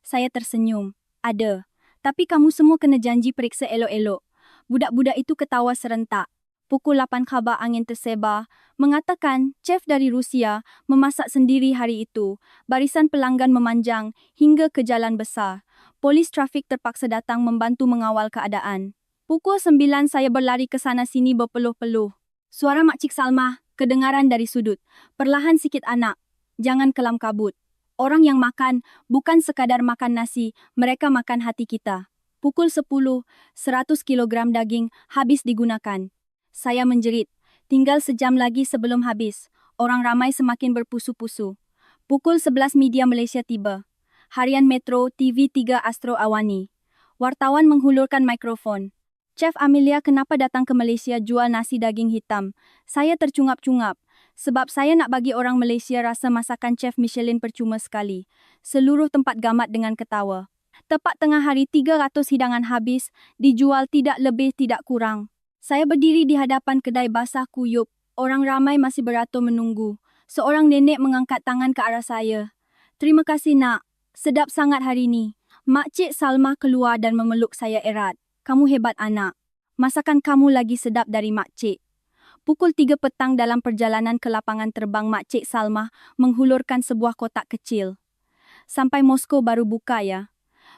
Saya tersenyum. Ada. Tapi kamu semua kena janji periksa elok-elok. Budak-budak itu ketawa serentak. Pukul 8 khabar angin tersebar. Mengatakan chef dari Rusia memasak sendiri hari itu. Barisan pelanggan memanjang hingga ke jalan besar. Polis trafik terpaksa datang membantu mengawal keadaan. Pukul 9 saya berlari ke sana sini berpeluh-peluh. Suara Mak Cik Salmah kedengaran dari sudut. Perlahan sikit anak. Jangan kelam kabut. Orang yang makan bukan sekadar makan nasi, mereka makan hati kita. Pukul 10, 100 kilogram daging habis digunakan. Saya menjerit. Tinggal sejam lagi sebelum habis. Orang ramai semakin berpusu-pusu. Pukul 11 media Malaysia tiba. Harian Metro TV3 Astro Awani. Wartawan menghulurkan mikrofon. Chef Amelia kenapa datang ke Malaysia jual nasi daging hitam? Saya tercungap-cungap. Sebab saya nak bagi orang Malaysia rasa masakan chef Michelin percuma sekali. Seluruh tempat gamat dengan ketawa. Tepat tengah hari 300 hidangan habis, dijual tidak lebih tidak kurang. Saya berdiri di hadapan kedai basah kuyup. Orang ramai masih beratur menunggu. Seorang nenek mengangkat tangan ke arah saya. Terima kasih nak. Sedap sangat hari ini. Mak Cik Salmah keluar dan memeluk saya erat. Kamu hebat anak. Masakan kamu lagi sedap dari Mak Cik. Pukul 3 petang dalam perjalanan ke lapangan terbang Mak Cik Salmah menghulurkan sebuah kotak kecil. Sampai Moskow baru buka ya.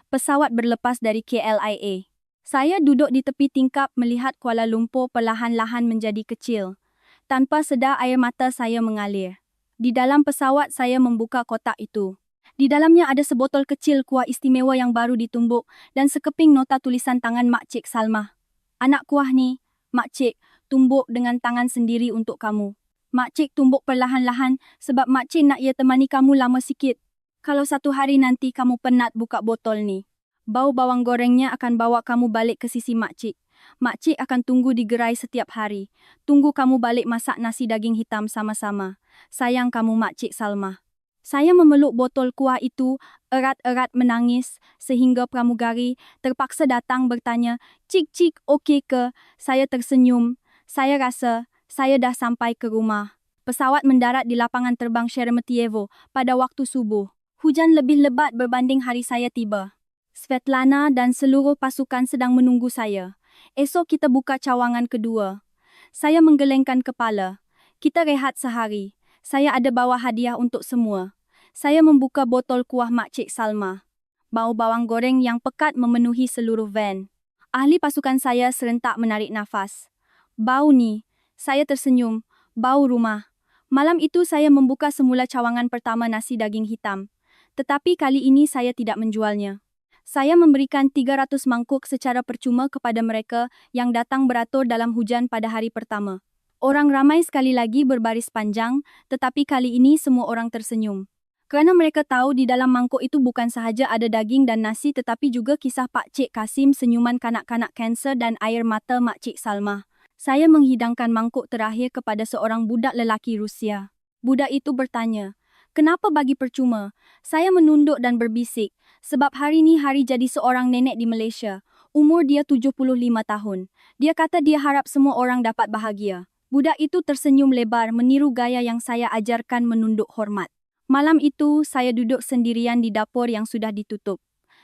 Pesawat berlepas dari KLIA. Saya duduk di tepi tingkap melihat Kuala Lumpur perlahan-lahan menjadi kecil. Tanpa sedar air mata saya mengalir. Di dalam pesawat saya membuka kotak itu. Di dalamnya ada sebotol kecil kuah istimewa yang baru ditumbuk dan sekeping nota tulisan tangan Mak Cik Salmah. Anak kuah ni, Mak Cik, tumbuk dengan tangan sendiri untuk kamu. Mak Cik tumbuk perlahan-lahan sebab Mak Cik nak ia temani kamu lama sikit. Kalau satu hari nanti kamu penat buka botol ni. Bau bawang gorengnya akan bawa kamu balik ke sisi Mak Cik. Mak Cik akan tunggu di gerai setiap hari. Tunggu kamu balik masak nasi daging hitam sama-sama. Sayang kamu Mak Cik Salmah. Saya memeluk botol kuah itu, erat-erat menangis, sehingga pramugari terpaksa datang bertanya, Cik, okey ke? Saya tersenyum. Saya rasa, saya dah sampai ke rumah. Pesawat mendarat di lapangan terbang Sheremetyevo pada waktu subuh. Hujan lebih lebat berbanding hari saya tiba. Svetlana dan seluruh pasukan sedang menunggu saya. Esok kita buka cawangan kedua. Saya menggelengkan kepala. Kita rehat sehari. Saya ada bawa hadiah untuk semua. Saya membuka botol kuah Mak Cik Salmah. Bau bawang goreng yang pekat memenuhi seluruh van. Ahli pasukan saya serentak menarik nafas. Bau ni, saya tersenyum. Bau rumah. Malam itu saya membuka semula cawangan pertama nasi daging hitam. Tetapi kali ini saya tidak menjualnya. Saya memberikan 300 mangkuk secara percuma kepada mereka yang datang beratur dalam hujan pada hari pertama. Orang ramai sekali lagi berbaris panjang, tetapi kali ini semua orang tersenyum. Kerana mereka tahu di dalam mangkuk itu bukan sahaja ada daging dan nasi tetapi juga kisah Pak Cik Kasim, senyuman kanak-kanak kanser dan air mata Mak Cik Salmah. Saya menghidangkan mangkuk terakhir kepada seorang budak lelaki Rusia. Budak itu bertanya, Kenapa bagi percuma? Saya menunduk dan berbisik, sebab hari ni hari jadi seorang nenek di Malaysia. Umur dia 75 tahun. Dia kata dia harap semua orang dapat bahagia. Budak itu tersenyum lebar meniru gaya yang saya ajarkan menunduk hormat. Malam itu, saya duduk sendirian di dapur yang sudah ditutup.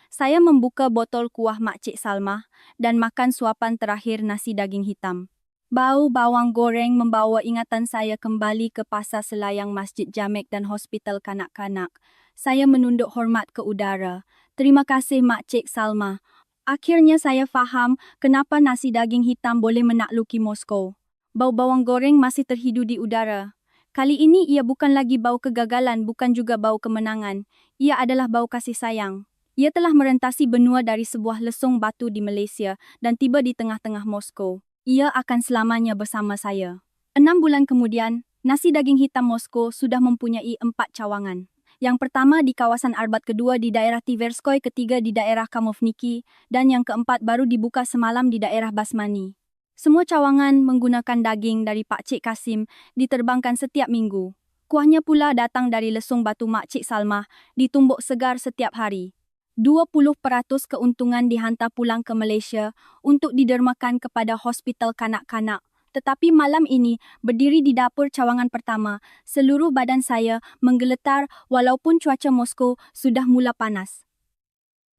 Saya membuka botol kuah Makcik Salmah dan makan suapan terakhir nasi daging hitam. Bau bawang goreng membawa ingatan saya kembali ke pasar selayang Masjid Jamek dan hospital kanak-kanak. Saya menunduk hormat ke udara. Terima kasih Makcik Salmah. Akhirnya saya faham kenapa nasi daging hitam boleh menakluki Moskow. Bau bawang goreng masih terhidu di udara. Kali ini ia bukan lagi bau kegagalan, bukan juga bau kemenangan. Ia adalah bau kasih sayang. Ia telah merentasi benua dari sebuah lesung batu di Malaysia dan tiba di tengah-tengah Moskow. Ia akan selamanya bersama saya. 6 bulan kemudian, nasi daging hitam Moskow sudah mempunyai 4 cawangan. Yang pertama di kawasan Arbat, kedua di daerah Tverskoy, ketiga di daerah Kamovniki, dan yang keempat baru dibuka semalam di daerah Basmani. Semua cawangan menggunakan daging dari Pakcik Kasim diterbangkan setiap minggu. Kuahnya pula datang dari lesung batu Makcik Salmah, ditumbuk segar setiap hari. 20% keuntungan dihantar pulang ke Malaysia untuk didermakan kepada hospital kanak-kanak. Tetapi malam ini, berdiri di dapur cawangan pertama, seluruh badan saya menggeletar walaupun cuaca Moskow sudah mula panas.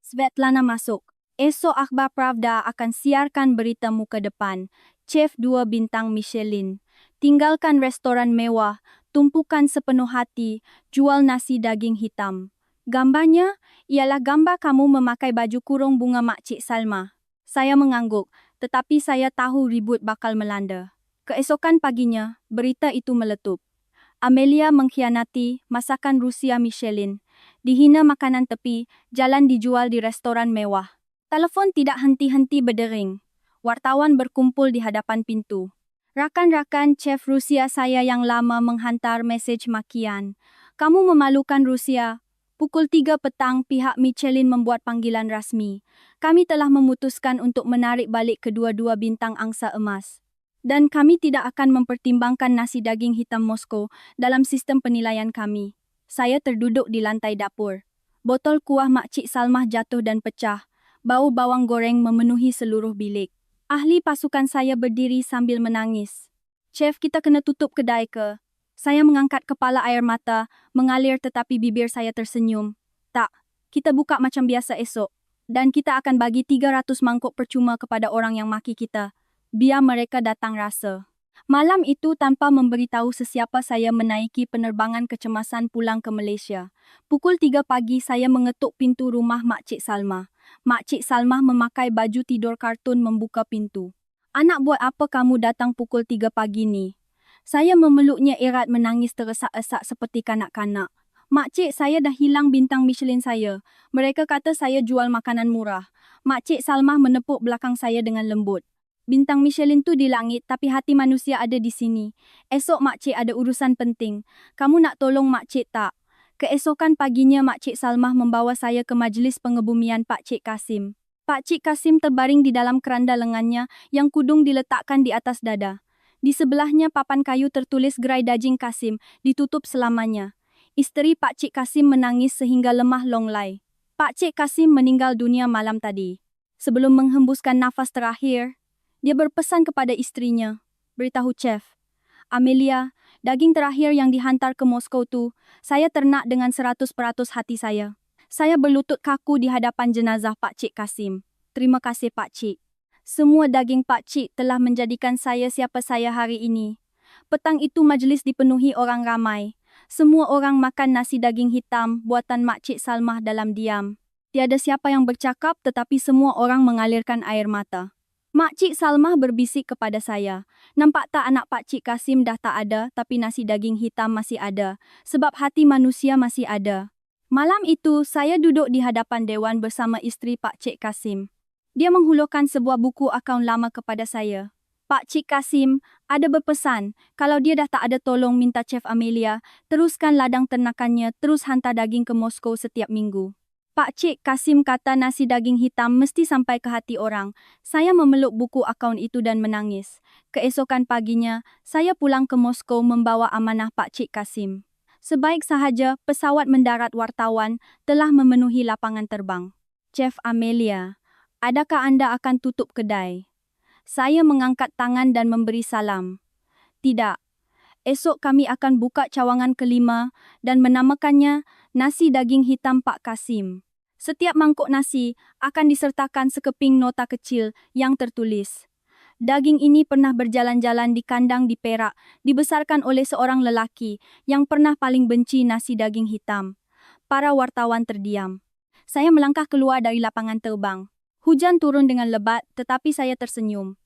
Svetlana masuk. Esok Akhbar Pravda akan siarkan berita muka depan. Chef 2 bintang Michelin. Tinggalkan restoran mewah, tumpukan sepenuh hati, jual nasi daging hitam. Gambarnya ialah gambar kamu memakai baju kurung bunga Makcik Salmah. Saya mengangguk, tetapi saya tahu ribut bakal melanda. Keesokan paginya, berita itu meletup. Amelia mengkhianati masakan Rusia Michelin. Dihina makanan tepi, jalan dijual di restoran mewah. Telefon tidak henti-henti berdering. Wartawan berkumpul di hadapan pintu. Rakan-rakan chef Rusia saya yang lama menghantar mesej makian. Kamu memalukan Rusia. Pukul 3 petang, pihak Michelin membuat panggilan rasmi. Kami telah memutuskan untuk menarik balik kedua-dua bintang angsa emas. Dan kami tidak akan mempertimbangkan nasi daging hitam Moskow dalam sistem penilaian kami. Saya terduduk di lantai dapur. Botol kuah Makcik Salmah jatuh dan pecah. Bau bawang goreng memenuhi seluruh bilik. Ahli pasukan saya berdiri sambil menangis. Chef, kita kena tutup kedai ke? Saya mengangkat kepala, air mata mengalir tetapi bibir saya tersenyum. Tak, kita buka macam biasa esok. Dan kita akan bagi 300 mangkuk percuma kepada orang yang maki kita. Biar mereka datang rasa. Malam itu tanpa memberitahu sesiapa saya menaiki penerbangan kecemasan pulang ke Malaysia. Pukul 3 pagi saya mengetuk pintu rumah Makcik Salmah. Makcik Salmah memakai baju tidur kartun membuka pintu. Anak, buat apa kamu datang pukul 3 pagi ni? Saya memeluknya erat menangis teresak-esak seperti kanak-kanak. Makcik, saya dah hilang bintang Michelin saya. Mereka kata saya jual makanan murah. Makcik Salmah menepuk belakang saya dengan lembut. Bintang Michelin tu di langit tapi hati manusia ada di sini. Esok Makcik ada urusan penting. Kamu nak tolong Makcik tak? Keesokan paginya Makcik Salmah membawa saya ke majlis pengebumian Pakcik Kasim. Pakcik Kasim terbaring di dalam keranda lengannya yang kudung diletakkan di atas dada. Di sebelahnya papan kayu tertulis gerai daging Kasim, ditutup selamanya. Isteri Pakcik Kasim menangis sehingga lemah longlai. Pakcik Kasim meninggal dunia malam tadi. Sebelum menghembuskan nafas terakhir, dia berpesan kepada istrinya, beritahu chef, Amelia, daging terakhir yang dihantar ke Moskow tu, saya ternak dengan 100% hati saya. Saya berlutut kaku di hadapan jenazah Pakcik Kasim. Terima kasih Pakcik. Semua daging Pakcik telah menjadikan saya siapa saya hari ini. Petang itu majlis dipenuhi orang ramai. Semua orang makan nasi daging hitam buatan Makcik Salmah dalam diam. Tiada siapa yang bercakap tetapi semua orang mengalirkan air mata. Makcik Salmah berbisik kepada saya. Nampak tak anak Pakcik Kasim dah tak ada tapi nasi daging hitam masih ada. Sebab hati manusia masih ada. Malam itu saya duduk di hadapan dewan bersama isteri Pakcik Kasim. Dia menghulurkan sebuah buku akaun lama kepada saya. Pakcik Kasim ada berpesan, kalau dia dah tak ada tolong minta chef Amelia, teruskan ladang ternakannya terus hantar daging ke Moskow setiap minggu. Pakcik Kasim kata nasi daging hitam mesti sampai ke hati orang. Saya memeluk buku akaun itu dan menangis. Keesokan paginya, saya pulang ke Moskow membawa amanah Pakcik Kasim. Sebaik sahaja pesawat mendarat wartawan telah memenuhi lapangan terbang. Chef Amelia, adakah Anda akan tutup kedai? Saya mengangkat tangan dan memberi salam. Tidak. Esok kami akan buka cawangan kelima dan menamakannya nasi daging hitam Pak Kasim. Setiap mangkuk nasi akan disertakan sekeping nota kecil yang tertulis. Daging ini pernah berjalan-jalan di kandang di Perak, dibesarkan oleh seorang lelaki yang pernah paling benci nasi daging hitam. Para wartawan terdiam. Saya melangkah keluar dari lapangan terbang. Hujan turun dengan lebat, tetapi saya tersenyum.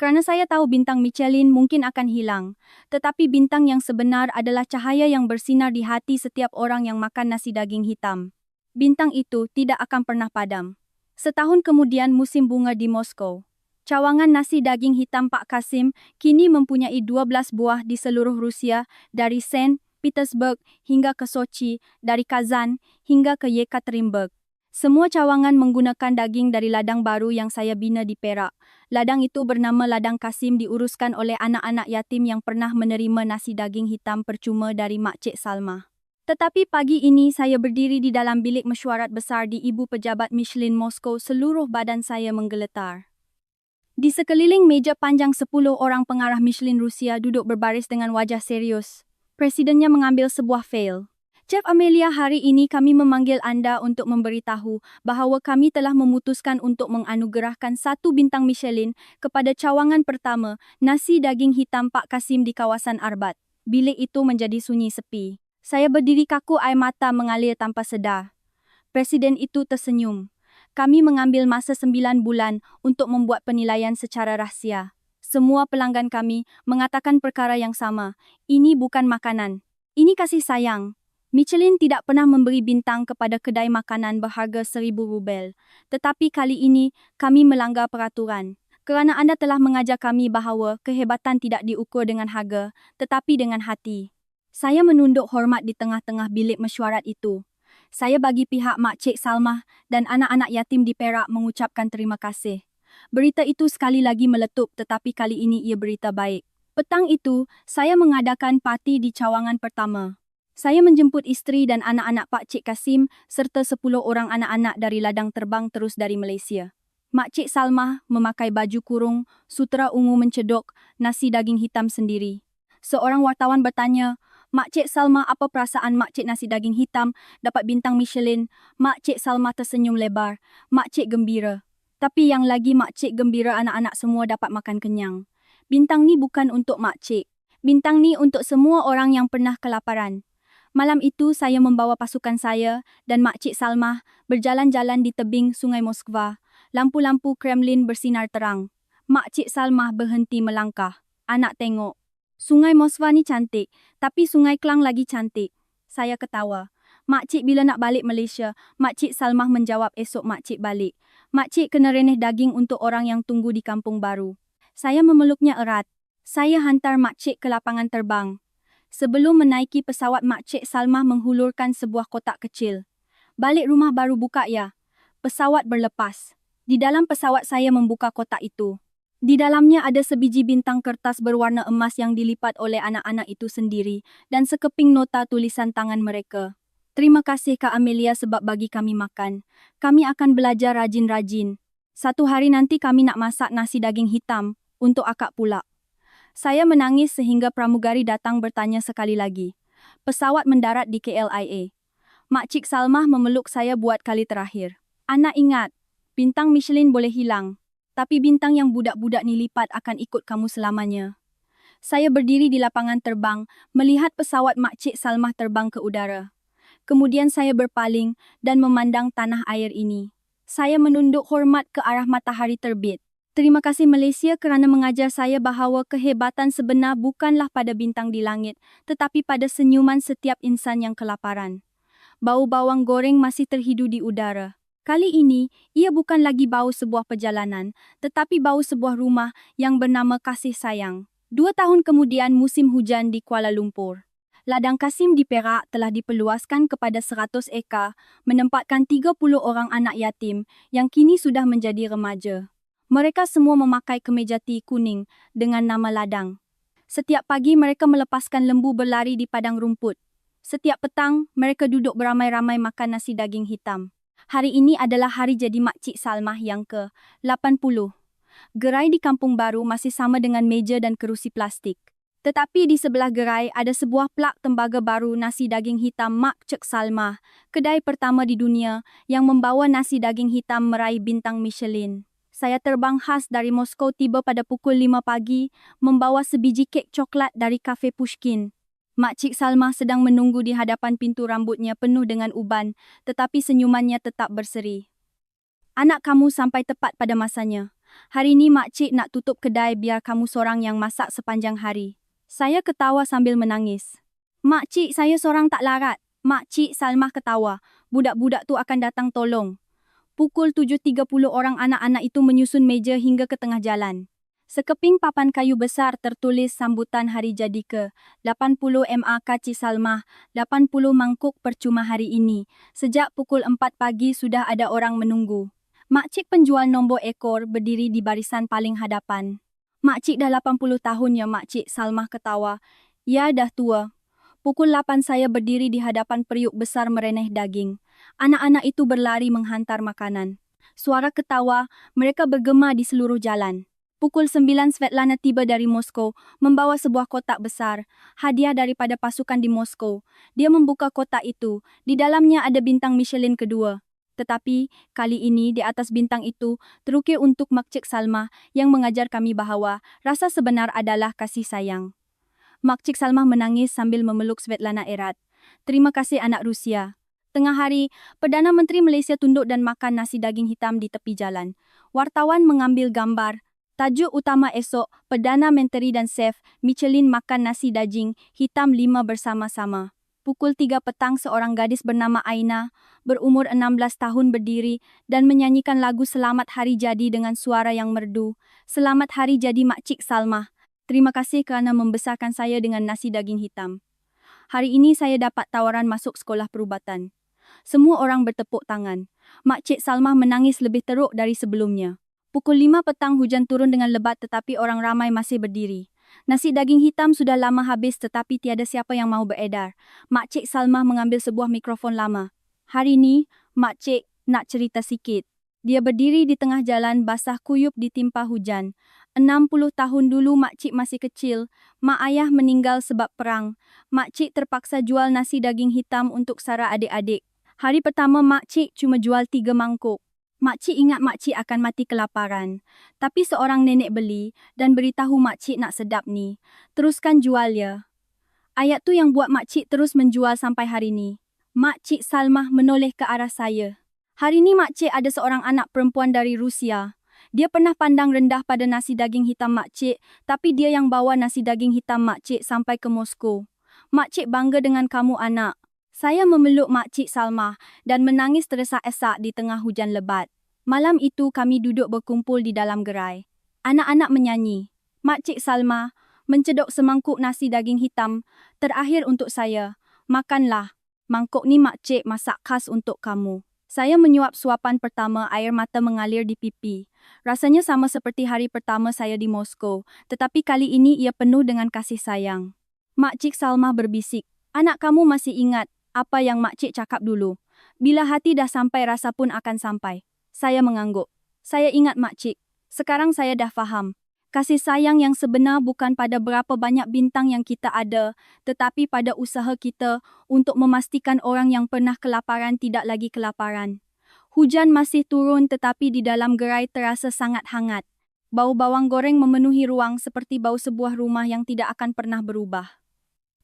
Kerana saya tahu bintang Michelin mungkin akan hilang, tetapi bintang yang sebenar adalah cahaya yang bersinar di hati setiap orang yang makan nasi daging hitam. Bintang itu tidak akan pernah padam. Setahun kemudian musim bunga di Moskow. Cawangan nasi daging hitam Pak Kasim kini mempunyai 12 buah di seluruh Rusia, dari Saint Petersburg hingga ke Sochi, dari Kazan hingga ke Yekaterinburg. Semua cawangan menggunakan daging dari ladang baru yang saya bina di Perak. Ladang itu bernama Ladang Kasim, diuruskan oleh anak-anak yatim yang pernah menerima nasi daging hitam percuma dari Mak Cik Salma. Tetapi pagi ini saya berdiri di dalam bilik mesyuarat besar di Ibu Pejabat Michelin Moskow, seluruh badan saya menggeletar. Di sekeliling meja panjang 10 orang pengarah Michelin Rusia duduk berbaris dengan wajah serius. Presidennya mengambil sebuah fail. Chef Amelia, hari ini kami memanggil Anda untuk memberitahu bahawa kami telah memutuskan untuk menganugerahkan 1 bintang Michelin kepada cawangan pertama, nasi daging hitam Pak Kasim di kawasan Arbat. Bilik itu menjadi sunyi sepi. Saya berdiri kaku, air mata mengalir tanpa sedar. Presiden itu tersenyum. Kami mengambil masa 9 bulan untuk membuat penilaian secara rahsia. Semua pelanggan kami mengatakan perkara yang sama. Ini bukan makanan. Ini kasih sayang. Michelin tidak pernah memberi bintang kepada kedai makanan berharga 1,000 rubel. Tetapi kali ini kami melanggar peraturan. Kerana Anda telah mengajar kami bahawa kehebatan tidak diukur dengan harga, tetapi dengan hati. Saya menunduk hormat di tengah-tengah bilik mesyuarat itu. Saya bagi pihak Mak Cik Salmah dan anak-anak yatim di Perak mengucapkan terima kasih. Berita itu sekali lagi meletup, tetapi kali ini ia berita baik. Petang itu, saya mengadakan parti di cawangan pertama. Saya menjemput isteri dan anak-anak Pak Cik Kasim serta 10 orang anak-anak dari ladang terbang terus dari Malaysia. Mak Cik Salmah memakai baju kurung, sutera ungu mencedok, nasi daging hitam sendiri. Seorang wartawan bertanya, Mak Cik Salmah, apa perasaan Mak Cik nasi daging hitam dapat bintang Michelin? Mak Cik Salmah tersenyum lebar. Mak Cik gembira. Tapi yang lagi Mak Cik gembira anak-anak semua dapat makan kenyang. Bintang ni bukan untuk Mak Cik. Bintang ni untuk semua orang yang pernah kelaparan. Malam itu saya membawa pasukan saya dan Mak Cik Salmah berjalan-jalan di tebing Sungai Moskva. Lampu-lampu Kremlin bersinar terang. Mak Cik Salmah berhenti melangkah. Anak tengok. Sungai Moskva ni cantik, tapi Sungai Klang lagi cantik. Saya ketawa. Mak Cik bila nak balik Malaysia? Mak Cik Salmah menjawab, esok Mak Cik balik. Mak Cik kena reneh daging untuk orang yang tunggu di kampung baru. Saya memeluknya erat. Saya hantar Mak Cik ke lapangan terbang. Sebelum menaiki pesawat, Mak Cik Salmah menghulurkan sebuah kotak kecil. Balik rumah baru buka ya. Pesawat berlepas. Di dalam pesawat saya membuka kotak itu. Di dalamnya ada sebiji bintang kertas berwarna emas yang dilipat oleh anak-anak itu sendiri dan sekeping nota tulisan tangan mereka. Terima kasih Kak Amelia sebab bagi kami makan. Kami akan belajar rajin-rajin. Satu hari nanti kami nak masak nasi daging hitam untuk akak pula. Saya menangis sehingga pramugari datang bertanya sekali lagi. Pesawat mendarat di KLIA. Mak Cik Salmah memeluk saya buat kali terakhir. Anak ingat, bintang Michelin boleh hilang, tapi bintang yang budak-budak ni lipat akan ikut kamu selamanya. Saya berdiri di lapangan terbang, melihat pesawat Mak Cik Salmah terbang ke udara. Kemudian saya berpaling dan memandang tanah air ini. Saya menunduk hormat ke arah matahari terbit. Terima kasih Malaysia kerana mengajar saya bahawa kehebatan sebenar bukanlah pada bintang di langit, tetapi pada senyuman setiap insan yang kelaparan. Bau bawang goreng masih terhidu di udara. Kali ini, ia bukan lagi bau sebuah perjalanan, tetapi bau sebuah rumah yang bernama kasih sayang. 2 tahun kemudian musim hujan di Kuala Lumpur. Ladang Kasim di Perak telah diperluaskan kepada 100 ekar, menempatkan 30 orang anak yatim yang kini sudah menjadi remaja. Mereka semua memakai kemeja T kuning dengan nama ladang. Setiap pagi mereka melepaskan lembu berlari di padang rumput. Setiap petang, mereka duduk beramai-ramai makan nasi daging hitam. Hari ini adalah hari jadi Makcik Salmah yang ke-80. Gerai di Kampung Baru masih sama dengan meja dan kerusi plastik. Tetapi di sebelah gerai ada sebuah plak tembaga baru nasi daging hitam Makcik Salmah, kedai pertama di dunia yang membawa nasi daging hitam meraih bintang Michelin. Saya terbang khas dari Moskow tiba pada pukul 5 pagi, membawa sebiji kek coklat dari Kafe Pushkin. Makcik Salmah sedang menunggu di hadapan pintu, rambutnya penuh dengan uban, tetapi senyumannya tetap berseri. Anak kamu sampai tepat pada masanya. Hari ini Makcik nak tutup kedai biar kamu seorang yang masak sepanjang hari. Saya ketawa sambil menangis. Makcik, saya seorang tak larat. Makcik Salmah ketawa. Budak-budak tu akan datang tolong. Pukul 7.30 orang anak-anak itu menyusun meja hingga ke tengah jalan. Sekeping papan kayu besar tertulis sambutan hari jadi ke-80 Makcik Salmah, 80 mangkuk percuma hari ini. Sejak pukul 4 pagi sudah ada orang menunggu. Makcik penjual nombor ekor berdiri di barisan paling hadapan. Makcik dah 80 tahun ya, Makcik Salmah ketawa. Ya dah tua. Pukul 8 saya berdiri di hadapan periuk besar mereneh daging. Anak-anak itu berlari menghantar makanan. Suara ketawa, mereka bergema di seluruh jalan. Pukul 9 Svetlana tiba dari Moskow, membawa sebuah kotak besar, hadiah daripada pasukan di Moskow. Dia membuka kotak itu, di dalamnya ada bintang Michelin kedua. Tetapi, kali ini di atas bintang itu, terukir untuk Makcik Salmah yang mengajar kami bahawa rasa sebenar adalah kasih sayang. Makcik Salmah menangis sambil memeluk Svetlana erat. Terima kasih anak Rusia. Tengah hari, Perdana Menteri Malaysia tunduk dan makan nasi daging hitam di tepi jalan. Wartawan mengambil gambar. Tajuk utama esok, Perdana Menteri dan Chef Michelin makan nasi daging hitam 5 bersama-sama. Pukul 3 petang seorang gadis bernama Aina, berumur 16 tahun berdiri dan menyanyikan lagu Selamat Hari Jadi dengan suara yang merdu. Selamat Hari Jadi Makcik Salmah. Terima kasih kerana membesarkan saya dengan nasi daging hitam. Hari ini saya dapat tawaran masuk sekolah perubatan. Semua orang bertepuk tangan. Makcik Salmah menangis lebih teruk dari sebelumnya. Pukul 5 petang hujan turun dengan lebat tetapi orang ramai masih berdiri. Nasi daging hitam sudah lama habis tetapi tiada siapa yang mahu beredar. Makcik Salmah mengambil sebuah mikrofon lama. Hari ini, Makcik nak cerita sikit. Dia berdiri di tengah jalan basah kuyup ditimpa hujan. 60 tahun dulu Makcik masih kecil. Mak ayah meninggal sebab perang. Makcik terpaksa jual nasi daging hitam untuk sara adik-adik. Hari pertama Makcik cuma jual 3 mangkuk. Makcik ingat Makcik akan mati kelaparan. Tapi seorang nenek beli dan beritahu Makcik nak sedap ni. Teruskan jual ya. Ayat tu yang buat Makcik terus menjual sampai hari ni. Makcik Salmah menoleh ke arah saya. Hari ni Makcik ada seorang anak perempuan dari Rusia. Dia pernah pandang rendah pada nasi daging hitam Makcik, tapi dia yang bawa nasi daging hitam Makcik sampai ke Moskow. Makcik bangga dengan kamu anak. Saya memeluk Makcik Salmah dan menangis terdesak-desak di tengah hujan lebat. Malam itu kami duduk berkumpul di dalam gerai. Anak-anak menyanyi. Makcik Salmah mencedok semangkuk nasi daging hitam. Terakhir untuk saya. Makanlah. Mangkuk ni Makcik masak khas untuk kamu. Saya menyuap suapan pertama, air mata mengalir di pipi. Rasanya sama seperti hari pertama saya di Moskow, tetapi kali ini ia penuh dengan kasih sayang. Makcik Salmah berbisik. Anak kamu masih ingat apa yang Makcik cakap dulu. Bila hati dah sampai, rasa pun akan sampai. Saya mengangguk. Saya ingat Makcik. Sekarang saya dah faham. Kasih sayang yang sebenar bukan pada berapa banyak bintang yang kita ada, tetapi pada usaha kita untuk memastikan orang yang pernah kelaparan tidak lagi kelaparan. Hujan masih turun tetapi di dalam gerai terasa sangat hangat. Bau bawang goreng memenuhi ruang seperti bau sebuah rumah yang tidak akan pernah berubah.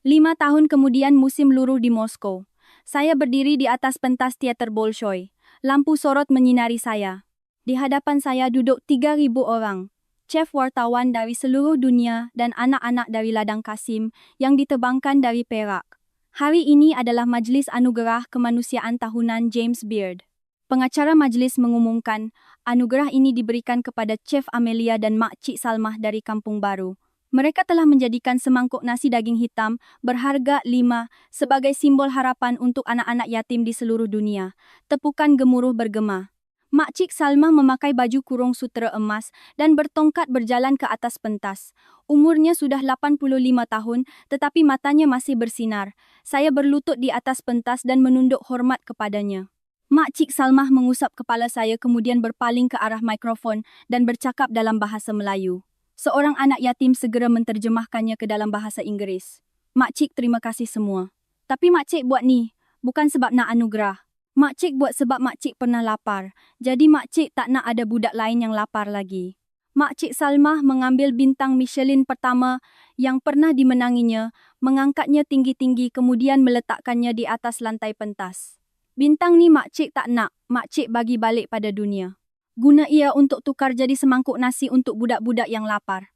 5 tahun kemudian musim luruh di Moskow. Saya berdiri di atas pentas teater Bolshoi. Lampu sorot menyinari saya. Di hadapan saya duduk 3.000 orang. Chef wartawan dari seluruh dunia dan anak-anak dari ladang Kasim yang diterbangkan dari Perak. Hari ini adalah Majlis Anugerah Kemanusiaan Tahunan James Beard. Pengacara majlis mengumumkan anugerah ini diberikan kepada Chef Amelia dan Makcik Salmah dari Kampung Baru. Mereka telah menjadikan semangkuk nasi daging hitam berharga 5 sebagai simbol harapan untuk anak-anak yatim di seluruh dunia. Tepukan gemuruh bergema. Makcik Salma memakai baju kurung sutera emas dan bertongkat berjalan ke atas pentas. Umurnya sudah 85 tahun, tetapi matanya masih bersinar. Saya berlutut di atas pentas dan menunduk hormat kepadanya. Makcik Salma mengusap kepala saya kemudian berpaling ke arah mikrofon dan bercakap dalam bahasa Melayu. Seorang anak yatim segera menterjemahkannya ke dalam bahasa Inggeris. Makcik terima kasih semua. Tapi makcik buat ni, bukan sebab nak anugerah. Makcik buat sebab makcik pernah lapar. Jadi makcik tak nak ada budak lain yang lapar lagi. Makcik Salma mengambil bintang Michelin pertama yang pernah dimenanginya, mengangkatnya tinggi-tinggi kemudian meletakkannya di atas lantai pentas. Bintang ni makcik tak nak, makcik bagi balik pada dunia. Guna ia untuk tukar jadi semangkuk nasi untuk budak-budak yang lapar.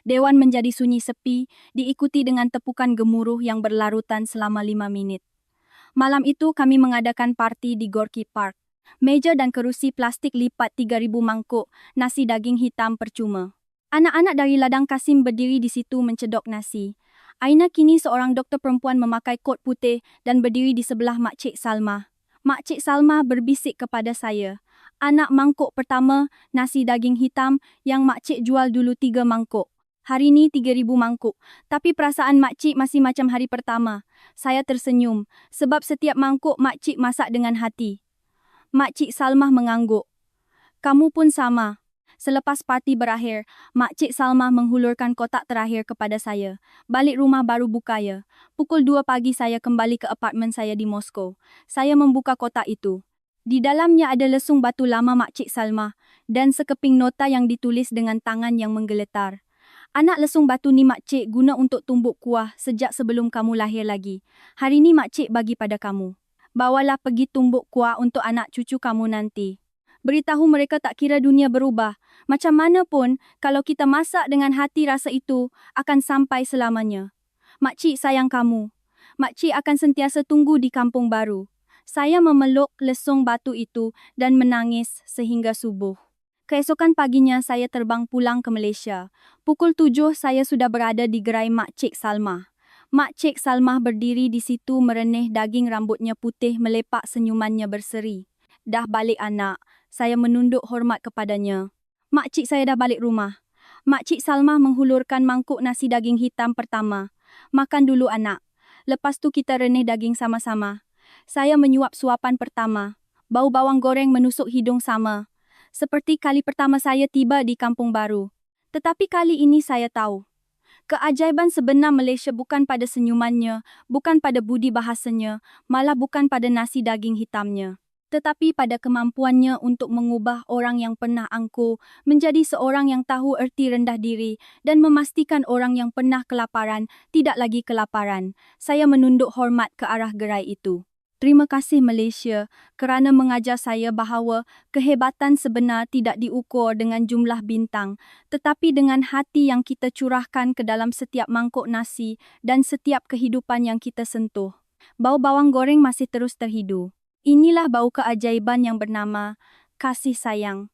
Dewan menjadi sunyi sepi, diikuti dengan tepukan gemuruh yang berlarutan selama 5 minit. Malam itu kami mengadakan parti di Gorky Park. Meja dan kerusi plastik lipat 3,000 mangkuk, nasi daging hitam percuma. Anak-anak dari ladang Kasim berdiri di situ mencedok nasi. Aina kini seorang doktor perempuan memakai kot putih dan berdiri di sebelah Makcik Salma. Makcik Salma berbisik kepada saya. Anak mangkuk pertama, nasi daging hitam yang makcik jual dulu 3 mangkuk. Hari ni 3,000 mangkuk, tapi perasaan makcik masih macam hari pertama. Saya tersenyum, sebab setiap mangkuk makcik masak dengan hati. Makcik Salma mengangguk. Kamu pun sama. Selepas parti berakhir, Makcik Salma menghulurkan kotak terakhir kepada saya. Balik rumah baru bukaya. Pukul 2 pagi saya kembali ke apartmen saya di Moskow. Saya membuka kotak itu. Di dalamnya ada lesung batu lama Makcik Salma dan sekeping nota yang ditulis dengan tangan yang menggeletar. Anak lesung batu ni makcik guna untuk tumbuk kuah sejak sebelum kamu lahir lagi. Hari ni makcik bagi pada kamu. Bawalah pergi tumbuk kuah untuk anak cucu kamu nanti. Beritahu mereka tak kira dunia berubah. Macam mana pun, kalau kita masak dengan hati rasa itu akan sampai selamanya. Makcik sayang kamu. Makcik akan sentiasa tunggu di kampung baru. Saya memeluk lesung batu itu dan menangis sehingga subuh. Keesokan paginya saya terbang pulang ke Malaysia. Pukul 7 saya sudah berada di gerai Makcik Salma. Makcik Salma berdiri di situ mereneh daging rambutnya putih melepak senyumannya berseri. Dah balik anak, saya menunduk hormat kepadanya. Makcik saya dah balik rumah. Makcik Salma menghulurkan mangkuk nasi daging hitam pertama. Makan dulu anak. Lepas tu kita reneh daging sama-sama. Saya menyuap suapan pertama. Bau bawang goreng menusuk hidung sama. Seperti kali pertama saya tiba di kampung baru. Tetapi kali ini saya tahu. Keajaiban sebenar Malaysia bukan pada senyumannya, bukan pada budi bahasanya, malah bukan pada nasi daging hitamnya. Tetapi pada kemampuannya untuk mengubah orang yang pernah angkuh menjadi seorang yang tahu erti rendah diri dan memastikan orang yang pernah kelaparan tidak lagi kelaparan. Saya menunduk hormat ke arah gerai itu. Terima kasih Malaysia kerana mengajar saya bahawa kehebatan sebenar tidak diukur dengan jumlah bintang, tetapi dengan hati yang kita curahkan ke dalam setiap mangkuk nasi dan setiap kehidupan yang kita sentuh. Bau bawang goreng masih terus terhidu. Inilah bau keajaiban yang bernama kasih sayang.